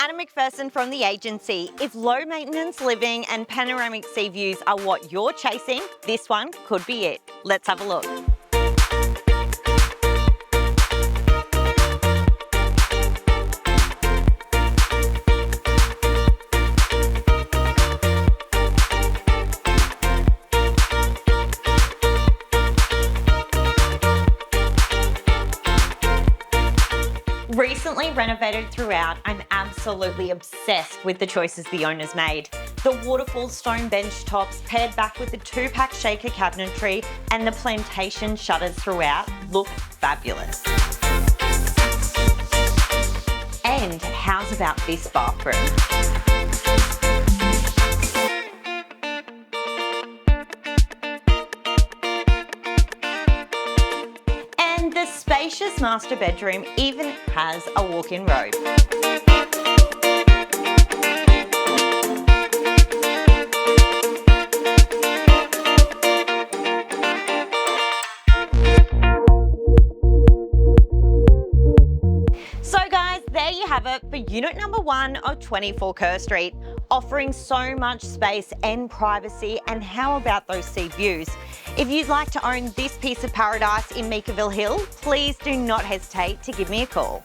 Anna McPherson from the agency. If low maintenance living and panoramic sea views are what you're chasing, this one could be it. Let's have a look. Recently renovated throughout, I'm absolutely obsessed with the choices the owners made. The waterfall stone bench tops paired back with the 2-pack shaker cabinetry and the plantation shutters throughout look fabulous. And how's about this bathroom? And the spacious master bedroom even has a walk-in robe. So guys, there you have it for unit number 1 of 24 Kerr Street, offering so much space and privacy. And how about those sea views? If you'd like to own this piece of paradise in Meikleville Hill, please do not hesitate to give me a call.